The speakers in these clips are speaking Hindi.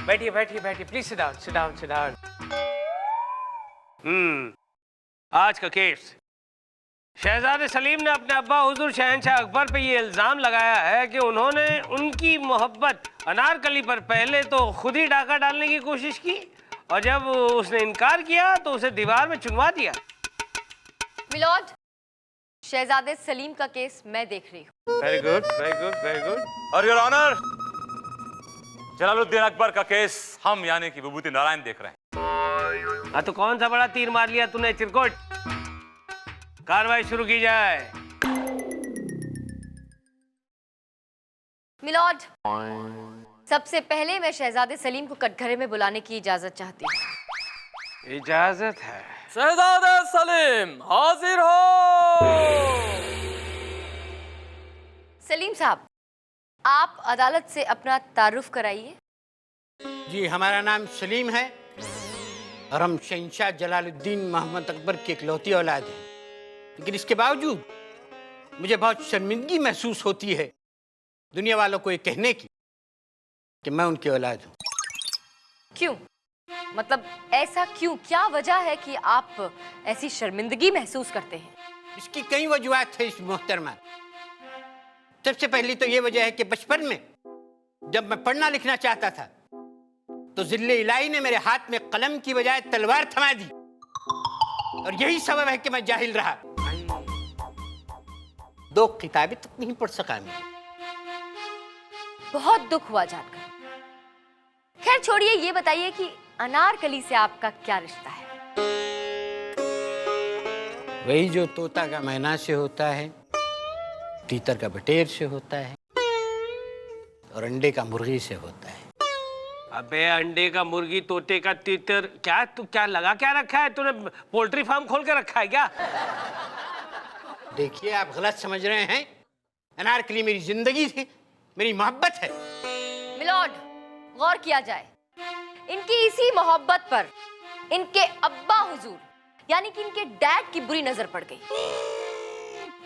बैठिए बैठिए बैठिए, please sit down sit down sit down. आज का केस, शहजादे सलीम ने अपने अब्बा हुजूर शहंशाह अकबर पे ये इल्जाम लगाया है कि उन्होंने उनकी मोहब्बत अनारकली पर पहले तो खुद ही डाका डालने की कोशिश की और जब उसने इनकार किया तो उसे दीवार में चुनवा दिया। मिलॉर्ड, शहजादे सलीम का केस मैं देख रही हूँ। Very good very good very good. और योर ऑनर, जलालुद्दीन अकबर का केस हम यानी कि विभूति नारायण देख रहे हैं। हाँ तो कौन सा बड़ा तीर मार लिया तूने चिरकुट? कार्रवाई शुरू की जाए। मिलॉर्ड, सबसे पहले मैं शहजादे सलीम को कटघरे में बुलाने की इजाजत चाहती हूँ। इजाजत है। शहजादे सलीम हाजिर हो। सलीम साहब, आप अदालत से अपना तारुफ कराइए। जी, हमारा नाम सलीम है और हम शहंशाह जलालुद्दीन मोहम्मद अकबर की इकलौती औलाद हैं। लेकिन इसके बावजूद मुझे बहुत शर्मिंदगी महसूस होती है दुनिया वालों को ये कहने की कि मैं उनकी औलाद हूँ। क्यों? मतलब ऐसा क्यों? क्या वजह है कि आप ऐसी शर्मिंदगी महसूस करते हैं? इसकी कई वजूहत है इस मोहतरमा। सबसे पहली तो ये वजह है कि बचपन में जब मैं पढ़ना लिखना चाहता था तो जिल्ले इलाही ने मेरे हाथ में कलम की बजाय तलवार थमा दी और यही सबब है कि मैं जाहिल रहा। 2 किताबें तक नहीं पढ़ सका मैं। बहुत दुख हुआ जानकर। खैर छोड़िए, ये बताइए कि अनारकली से आपका क्या रिश्ता है? वही जो तोता का मैना से होता है, तीतर का बटेर से होता है और अंडे का मुर्गी से होता है। अबे अंडे का मुर्गी, तोते का तीतर, क्या तू क्या लगा क्या रखा है तूने? पोल्ट्री फार्म खोल के रखा है क्या? देखिए, आप गलत समझ रहे हैं। अनारकली मेरी जिंदगी थी, मेरी मोहब्बत है। मिलॉर्ड, गौर किया जाए। इनकी इसी मोहब्बत पर इनके अब्बा हुजूर यानी कि इनके डैड की बुरी नजर पड़ गई।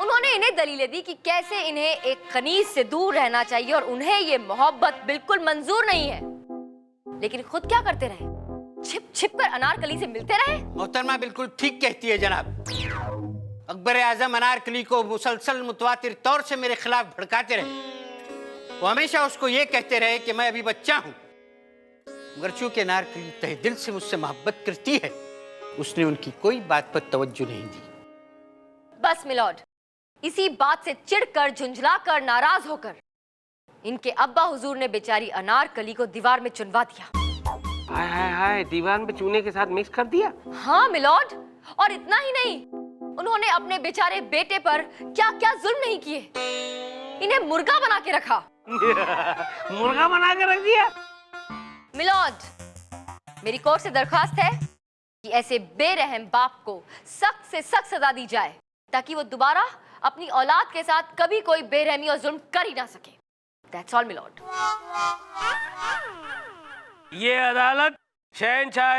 उन्होंने इन्हें दलीलें दी कि कैसे इन्हें एक खनीज से दूर रहना चाहिए और उन्हें ये मोहब्बत बिल्कुल मंजूर नहीं है। लेकिन खुद क्या करते रहे? छिप छिप कर अनारकली से मिलते रहे। मोहतरमा बिल्कुल ठीक कहती है जनाब। अकबर आजम अनारकली को मुसलसल मुतवातिर तौर से मेरे खिलाफ भड़काते रहे। वो हमेशा उसको ये कहते रहे कि मैं अभी बच्चा हूं, मगर चूंकि अनारकली तहे दिल से मुझसे मोहब्बत करती है, उसने उनकी कोई बात पर तवज्जो नहीं दी। बस मिलॉर्ड, इसी बात से चिढ़कर, झुंझलाकर, नाराज होकर इनके अब्बा हुजूर ने बेचारी अनारकली को दीवार में चुनवा दिया। हाय हाय हाय, दीवार में चूने के साथ मिक्स कर दिया? हाँ मिलॉर्ड, और इतना ही नहीं, उन्होंने अपने बेचारे बेटे पर क्या क्या जुल्म नहीं किए। इन्हें मुर्गा बना के रखा। मुर्गा बना के रख दिया? मिलॉर्ड, मेरी कोर्ट से दरख्वास्त है कि ऐसे बेरहम बाप को सख्त से सख्त सजा दी जाए ताकि वो दोबारा अपनी औलाद के साथ कभी कोई बेरहमी और जुल्म कर ही ना सके। That's all, milord. ये अदालत शहंशाह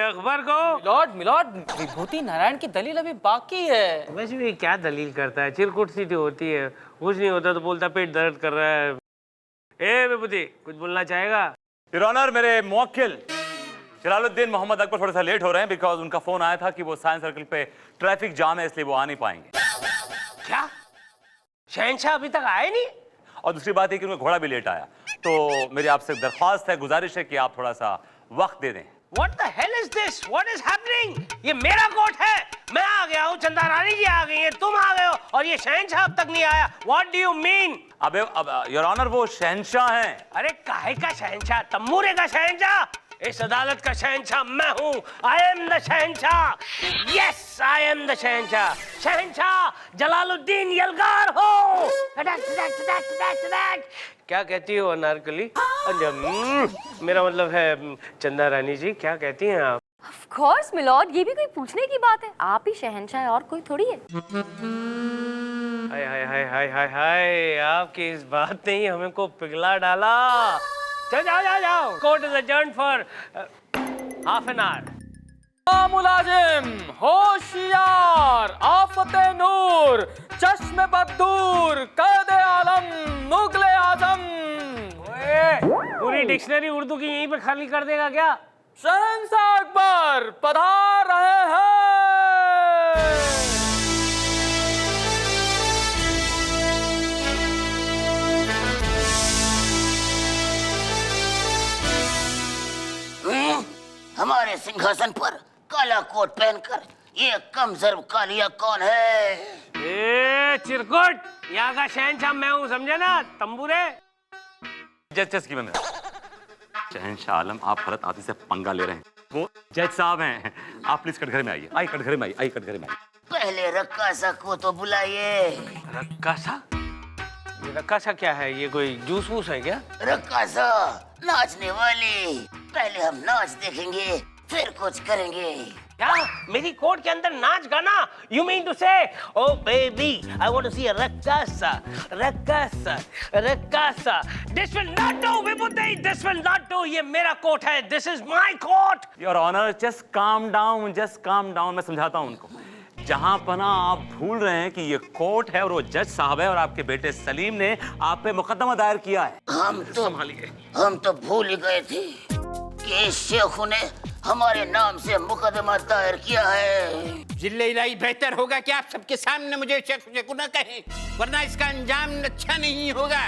अकबर को। मिलॉर्ड, विभूति नारायण की दलील अभी बाकी है। वैसे भी क्या दलील करता है? चिरकुट सी तो होती है, कुछ नहीं होता तो बोलता पेट दर्द कर रहा है। ए विभूति, कुछ बोलना चाहेगा? योर ऑनर, मेरे मुवक्किल जलालुद्दीन मोहम्मद अकबर थोड़ा सा लेट हो रहे हैं बिकॉज उनका फोन आया था कि वो साइंस सर्कल पे ट्रैफिक जाम है, इसलिए वो आ नहीं पाएंगे। क्या? शहंशाह अभी तक आए नहीं? और दूसरी बात है कि उनका घोड़ा भी लेट आया, तो मेरी आपसे दरख्वास्त है, गुजारिश है कि आप थोड़ा सा वक्त दे दें। What the hell is this? What is happening? ये मेरा कोर्ट है, मैं आ गया हूँ, चंदा रानी जी आ गई हैं, तुम आ गए हो और ये शहंशाह अब तक नहीं आया। What do you mean? अब योर ऑनर, वो शहंशाह हैं। अरे काहे का शहंशाह? तम्बूरे का शहंशाह? इस अदालत का शहंशाह मैं हूँ। I am the Shahenshah. Yes, I am the शहंशाह। शहंशाह जलालुद्दीन यलगार हो। क्या कहती हो अनारकली? मेरा मतलब है चंदा रानी जी, क्या कहती हैं आप? Of course, मिलॉर्ड, ये भी कोई पूछने की बात है? आप ही शहंशाह है और कोई थोड़ी है। हाय हाय हाय हाय हाय हाय, आपकी इस बात ने ही हमें को पिघला डाला। चलो जाओ जाओ जाओ, court is adjourned for half an hour. मुलाजिम होशियार, आफते नूर, चश्मे बदूर, कैदे आलम, मुगले आजम। पूरी डिक्शनरी उर्दू की यहीं पे खाली कर देगा क्या? शहंशाह अकबर पधार रहे हैं। हमारे सिंहासन पर काला कोट पहनकर ये कमजोर कालिया कौन है? ए चिरकुट, यहाँ का शहंशाह मैं हूँ, समझे ना तंबूरे? जज की बंद। शहंशाह आलम, आप गलत आदमी से पंगा ले रहे हैं। वो जज साहब हैं। आप प्लीज कटघरे में आइए। आई कटघरे में आइए, कटघरे में आइए। पहले रक्कासा को तो बुलाइए। रक्कासा? ये रक्कासा क्या है? ये कोई जूस वूस है क्या? रक्कासा नाचने वाली। पहले हम नाच देखेंगे फिर कुछ करेंगे। क्या मेरी कोट के अंदर नाच गाना? You mean to say, oh baby, I want to see a रक्कासा, रक्कासा, रक्कासा. This will not do, Vibhuti. This will not do. ये मेरा कोट है. This is my coat. Your honour, just calm down, just calm down. मैं समझाता हूँ उनको। जहां पना आप भूल रहे हैं कि ये कोर्ट है और वो जज साहब है और आपके बेटे सलीम ने आप पे मुकदमा दायर किया है। हम तो भूल ही गए थे कि इस शेखू ने हमारे नाम से मुकदमा दायर किया है। जिले इलाही बेहतर होगा कि आप सबके सामने मुझे शेखू न कहें, वरना इसका अंजाम अच्छा नहीं होगा।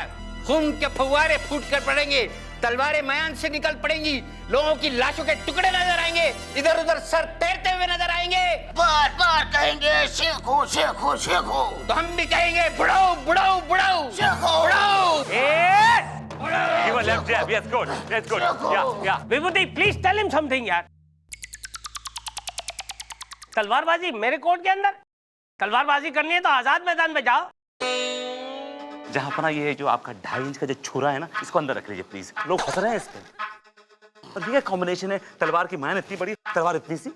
खून के फव्वारे फूट कर पड़ेंगे, तलवारें मयान से निकल पड़ेंगी, लोगों की लाशों के टुकड़े नजर आएंगे, इधर उधर सर तैरते हुए नजर आएंगे। बार बार कहेंगे शेखू शेखू शेखू। तो हम भी कहेंगे बुढ़ाओ बुढ़ाओ बुढ़ाओ शेखू। बुढ़ाओ। Give a left jab. Yes, good. Yes, good. Yeah, yeah. Vibhuti, please tell him something यार. तलवारबाजी मेरे कोर्ट के अंदर? तलवारबाजी करनी है तो आजाद मैदान में जाओ। जहां पना ये जो आपका 2.5 इंच का जो छुरा है ना, इसको अंदर रख लीजिए प्लीज। लोग हंस रहे हैं इस पे। और ये कॉम्बिनेशन है, तलवार की मैन इतनी बड़ी, तलवार इतनी सी।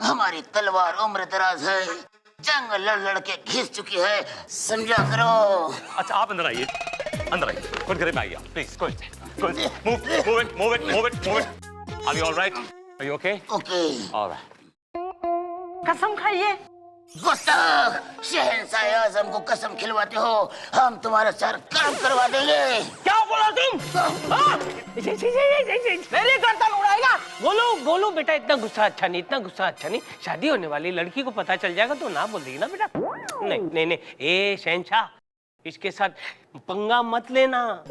हमारी तलवार उम्र दराज है, जंग लड़ लड़ के घिस चुकी है, समझा करो। अच्छा आप अंदर आइए, अंदर आइए। कुछ घर में आइए please. Move it. Are you all right? Are you okay? Okay. All right. कसम खाइए। गुस्ताख, शहंशाह आज़म को कसम खिलवाते हो, हम तुम्हारा सर कर्म करवा देंगे। क्या बोला तुम? मेरी गर्दन उड़ाएगा? बोलो बेटा, इतना गुस्सा अच्छा नहीं, इतना गुस्सा अच्छा नहीं। शादी होने वाली लड़की को पता चल जाएगा तो ना बोल देगी ना बेटा। नहीं, ए शहंशाह, इसके साथ पंगा मत लेना,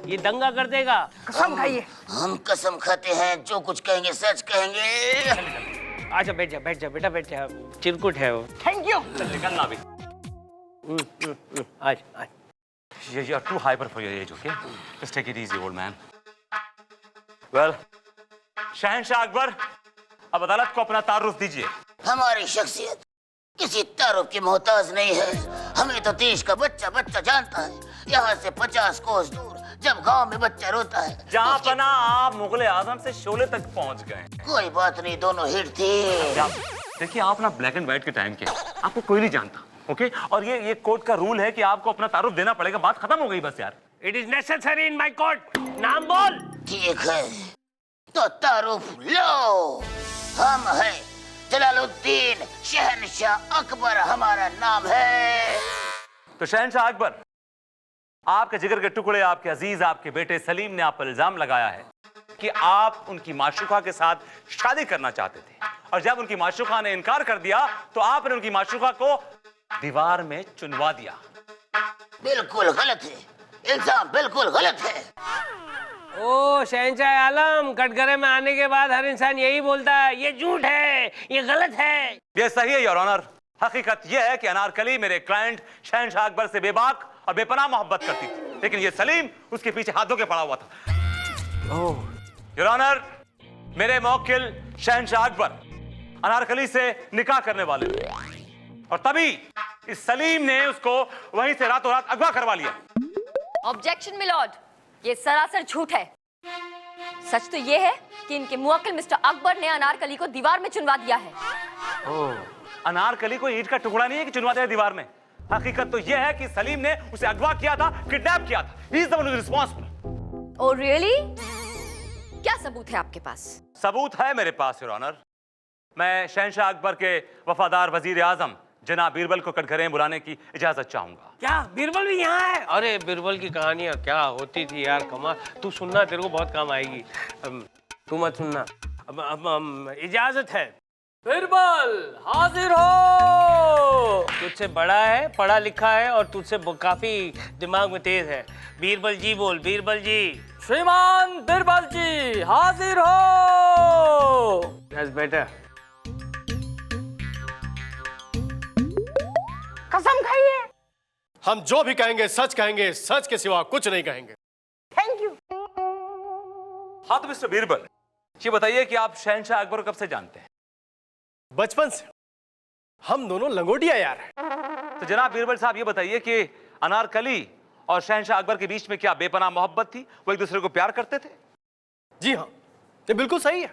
ये दंगा कर देगा। कसम खाइए। हम कसम खाते हैं, जो कुछ कहेंगे सच कहेंगे। आजा, बैठ जा बेटा, बैठ जा। चिरकुट है वो। Thank you. निकलना भी। आज You are too hyper for your age, okay? Just take it easy, old man. Well, शहंशाह अकबर, अब अदालत को अपना तारुफ दीजिए। हमारी शख्सियत किसी तारुफ की मोहताज नहीं है। हमें तो देश का बच्चा बच्चा जानता है। यहाँ से 50 कोस दूर जब गांव में बच्चा रोता है, जहाँ पना आप मुगले आजम से शोले तक पहुँच गए। कोई बात नहीं, दोनों हिट थे। देखिए आप ना ब्लैक एंड व्हाइट के टाइम के, आपको कोई नहीं जानता, ओके? और ये कोर्ट का रूल है कि आपको अपना तारुफ देना पड़ेगा। बात खत्म हो गई बस यार। It is necessary in my court. नाम बोल। ठीक है, तो तारुफ लो। हम हैं जलालुद्दीन शहंशाह अकबर, हमारा नाम है। तो शहंशाह अकबर, आपके जिगर के टुकड़े, आपके अजीज, आपके बेटे सलीम ने आप पर इल्जाम लगाया है कि आप उनकी माशूका के साथ शादी करना चाहते थे, और जब उनकी माशूका ने इनकार कर दिया तो आपने उनकी माशूका को दीवार में चुनवा दिया। बिल्कुल गलत है, इल्जाम बिल्कुल गलत है। ओ शहंशाह आलम, कटघरे में आने के बाद हर इंसान यही बोलता है, ये झूठ है, ये गलत है। ये सही है योर ऑनर। हकीकत यह है कि अनारकली मेरे क्लाइंट शहंशाह अकबर से बेबाक और बेपनाह मोहब्बत करती थी, लेकिन ये सलीम उसके पीछे हाथ धो के पड़ा हुआ था। योर ऑनर, मेरे मौकिल शहंशाह अकबर अनारकली से निकाह करने वाले थे, और तभी इस सलीम ने उसको वहीं से रातों रात अगवा करवा लिया। ऑब्जेक्शन मिलॉर्ड, ये सरासर झूठ है। सच तो ये है कि इनके मुवक्किल मिस्टर अकबर ने अनारकली को दीवार में चुनवा दिया है। अनारकली कोई ईंट का टुकड़ा नहीं है कि चुनवा दिया दीवार में। हकीकत तो यह है कि सलीम ने उसे अगवा किया था, किडनैप किया था। He is the one who is responsible. Oh really? क्या सबूत है आपके पास? सबूत है मेरे पास योर ऑनर। मैं शहंशाह अकबर के वफादार वजीर आजम जनाब बीरबल को कटघरे में बुलाने की इजाजत चाहूंगा। क्या बीरबल भी यहाँ है? अरे बीरबल की कहानियां क्या होती थी यार, कमाल। तू सुनना, तेरे को बहुत काम आएगी। तू मत सुनना। अब इजाजत है। बीरबल हाजिर हो। तुझसे बड़ा है, पढ़ा लिखा है और तुझसे काफी दिमाग में तेज है। बीरबल जी बोल, बीरबल जी। श्रीमान बीरबल जी हाजिर हो। That's better. कसम खाइए। हम जो भी कहेंगे सच कहेंगे, सच के सिवा कुछ नहीं कहेंगे। Thank you. हाँ तो मिस्टर बीरबल, ये बताइए कि आप शहंशाह अकबर को कब से जानते हैं? बचपन से हम दोनों लंगोटिया यार हैं। तो जनाब बीरबल साहब ये बताइए कि अनारकली और शहंशाह अकबर के बीच में क्या बेपनाह मोहब्बत थी? वो एक दूसरे को प्यार करते थे? जी हाँ, ये बिल्कुल सही है।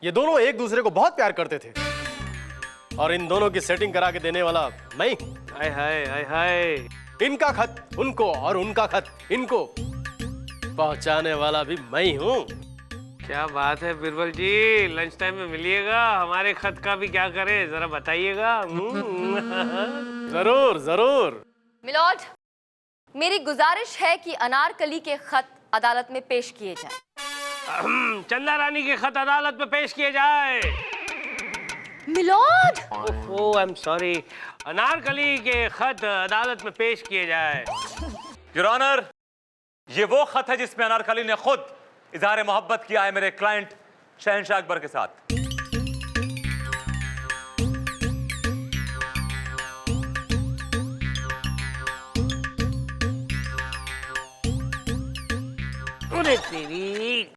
ये दोनों एक दूसरे को बहुत प्यार करते थे और इन दोनों की सेटिंग करा के देने वाला मैं ही। हाय हाय हाय हाय। इनका खत उनको और उनका खत इनको पहुंचाने वाला भी मैं ही हूँ। क्या बात है बीरबल जी, लंच टाइम में मिलिएगा, हमारे खत का भी क्या करें जरा बताइएगा। जरूर जरूर। मिलॉर्ड, मेरी गुजारिश है कि अनारकली के खत अदालत में पेश किए जाएं। चंदा रानी के खत अदालत में पेश किए जाए। Milord, oh I am sorry, Anarkali के खत अदालत में पेश किए जाए। योर ऑनर, ये वो खत है जिसमें अनारकली ने खुद इजहार मोहब्बत किया है मेरे क्लाइंट शहंशाह अकबर के साथ। अरे तेरी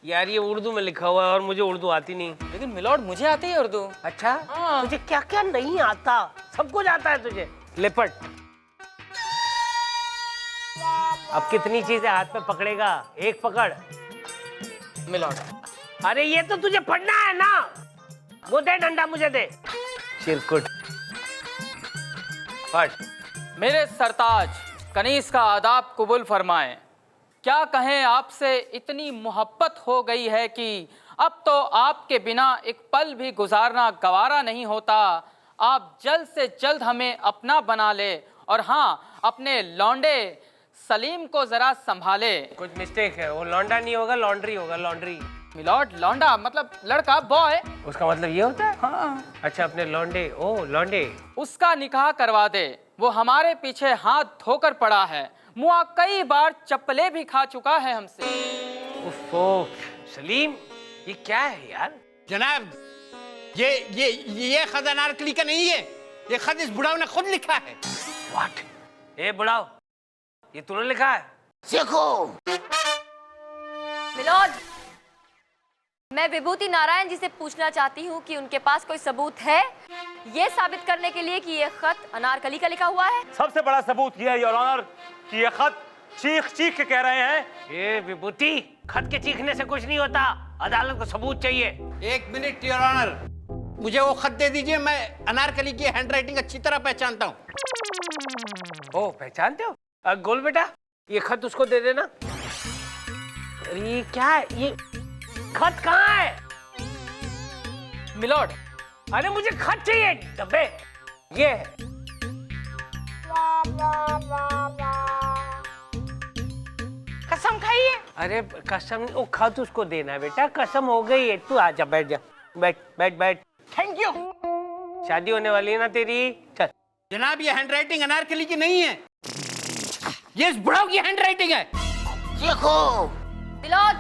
यार, ये उर्दू में लिखा हुआ है और मुझे उर्दू आती नहीं। लेकिन मिलॉर्ड मुझे आती है उर्दू। अच्छा, हाँ। तुझे क्या क्या नहीं आता? सब कुछ आता है तुझे। लेपट। अब कितनी चीजें हाथ में पकड़ेगा? एक पकड़। मिलॉर्ड अरे ये तो तुझे पढ़ना है ना, वो दे डंडा मुझे दे। चिरकुट पढ़। मेरे सरताज कनीज का आदाब कबूल फरमाएं। क्या कहें, आपसे इतनी मोहब्बत हो गई है कि अब तो आपके बिना एक पल भी गुजारना गवारा नहीं होता। आप जल्द से जल्द हमें अपना बना ले और हाँ, अपने लौंडे सलीम को जरा संभाले। कुछ मिस्टेक है, वो लौंडा नहीं होगा, लॉन्ड्री होगा, लॉन्ड्री। मिलॉर्ड लौंडा मतलब लड़का, बॉय। उसका मतलब ये होता है? हाँ। अच्छा, अपने लौंडे, ओ लौंडे। उसका निकाह करवा दे। वो हमारे पीछे हाथ धोकर पड़ा है। मुआ कई बार चप्पलें भी खा चुका है हमसे। उफ़ो, सलीम ये क्या है यार? जनाब, ये खत अनारकली का नहीं है। ये खत इस बुढ़ाऊ ने खुद लिखा है। व्हाट? ए बुढ़ाओ, ये तूने लिखा है? देखो, मिलॉर्ड, मैं विभूति नारायण जी से पूछना चाहती हूँ कि उनके पास कोई सबूत है ये साबित करने के लिए कि ये खत अनारकली का लिखा हुआ है? सबसे बड़ा सबूत यह है योर ऑनर कि ये खत चीख चीख के कह रहे हैं। ये विभूति, खत के चीखने से कुछ नहीं होता, अदालत को सबूत चाहिए। एक मिनट योर ऑनर, मुझे वो खत दे दीजिए। मैं अनारकली की हैंडराइटिंग अच्छी तरह पहचानता हूँ। ओ, पहचानते हो? गोल बेटा, ये खत उसको दे देना। अरे ये क्या है? ये खत कहाँ है? मिलॉर्ड, अरे मुझे खत चाहिए, डब्बे। ये है। कसम खाइए। अरे कसम, ओ खत उसको देना है बेटा, कसम हो गई है। तू आजा, बैठ जा, बैठ बैठ बैठ। Thank you. शादी होने वाली है ना तेरी, चल। जनाब, ये हैंडराइटिंग अनारकली की नहीं है, ये इस बुढ़ाऊ की हैंडराइटिंग है। देखो, मिलॉर्ड,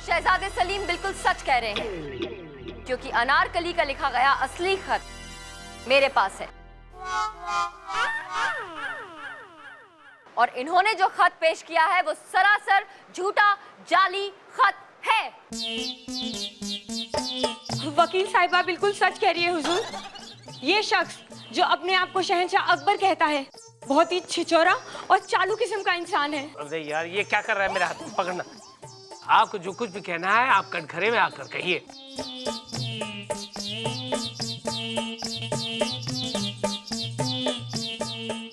शहजादे सलीम बिल्कुल सच कह रहे हैं, क्योंकि अनारकली का लिखा गया असली खत मेरे पास है और इन्होंने जो खत पेश किया है वो सरासर झूठा जाली खत है। वकील साहिबा बिल्कुल सच कह रही है हुजूर। ये शख्स जो अपने आप को शहंशाह अकबर कहता है, बहुत ही छिछोरा और चालू किस्म का इंसान है। अरे यार, ये क्या कर रहा है मेरे हाथ में? पकड़ना। आपको जो कुछ भी कहना है आप कटघरे में आकर कहिए।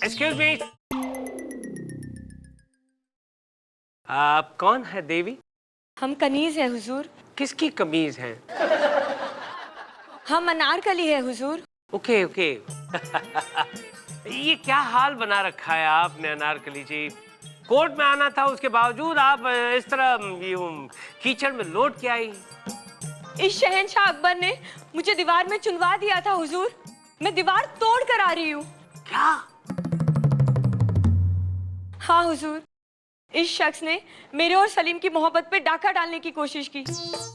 एक्सक्यूज मी, आप कौन है देवी? हम कनीज है हुजूर। किसकी कमीज है? हम अनारकली है हुजूर। Okay okay. ये क्या हाल बना रखा है आपने अनारकली जी? कोर्ट में आना था, उसके बावजूद आप इस तरह यूं कीचड़ में लौट के आई। इस शहंशाह अकबर ने मुझे दीवार में चुनवा दिया था हुजूर। मैं दीवार तोड़ कर आ रही हूँ। क्या? हाँ हुजूर, इस शख्स ने मेरे और सलीम की मोहब्बत पे डाका डालने की कोशिश की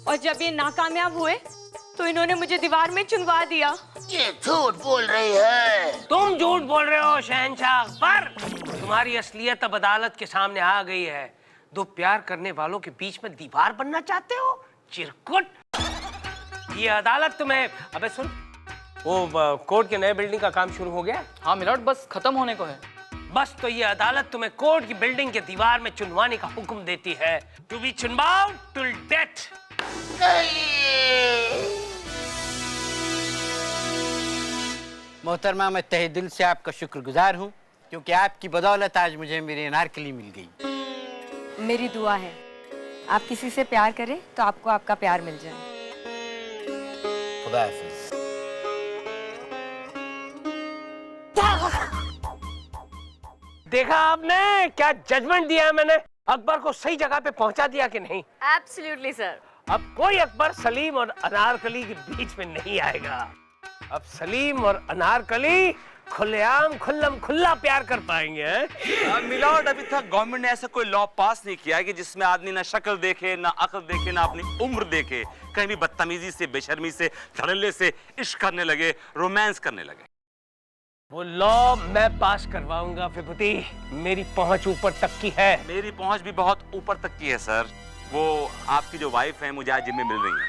और जब ये नाकामयाब हुए तो इन्होंने मुझे दीवार में चुनवा दिया। ये झूठ बोल रही है। तुम झूठ बोल रहे हो शहंशाह अकबर। तुम्हारी असलियत अब अदालत के सामने आ गई है। दो प्यार करने वालों के बीच में दीवार बनना चाहते हो? चिरकुट। ये अदालत तुम्हें, अबे सुन, वो कोर्ट के नए बिल्डिंग का काम शुरू हो गया? हाँ मिलॉर्ड, बस खत्म होने को है। बस तो ये अदालत तुम्हें कोर्ट की बिल्डिंग के दीवार में चुनवाने का हुक्म देती है। टू बी चुनवाओ टिल डेथ। मोहतरमा, मैं तहे दिल से आपका शुक्रगुजार हूँ क्योंकि आपकी बदौलत आज मुझे मेरी अनारकली मिल गई। मेरी दुआ है आप किसी से प्यार करें तो आपको आपका प्यार मिल जाए। खुदा हाफिज। देखा आपने क्या जजमेंट दिया है मैंने? अकबर को सही जगह पे पहुंचा दिया कि नहीं? Absolutely sir. अब कोई अकबर सलीम और अनारकली के बीच में नहीं आएगा। अब सलीम और अनारकली खुलेआम खुल्लम खुल्ला प्यार कर पाएंगे। मिलॉर्ड, अभी तक गवर्नमेंट ने ऐसा कोई लॉ पास नहीं किया कि जिसमें आदमी ना शक्ल देखे, ना अक्ल देखे, ना अपनी उम्र देखे, कहीं भी बदतमीजी से, बेशर्मी से, धड़ल्ले से इश्क करने लगे, रोमांस करने लगे। वो लॉ मैं पास करवाऊंगा विभूति। मेरी पहुंच ऊपर तक की है। मेरी पहुंच भी बहुत ऊपर तक की है सर। वो आपकी जो वाइफ है मुझे आज जिम में मिल रही है।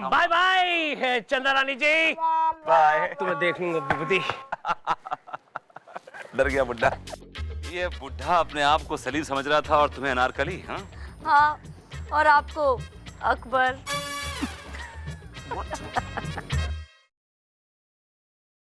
बाय बाय चंदा रानी जी। बाय। तुम्हें देख लूंगा विभूति। डर गया बुड्ढा। ये बुड्ढा अपने आप को सलीम समझ रहा था और तुम्हें अनारकली। हाँ हाँ, और आपको अकबर।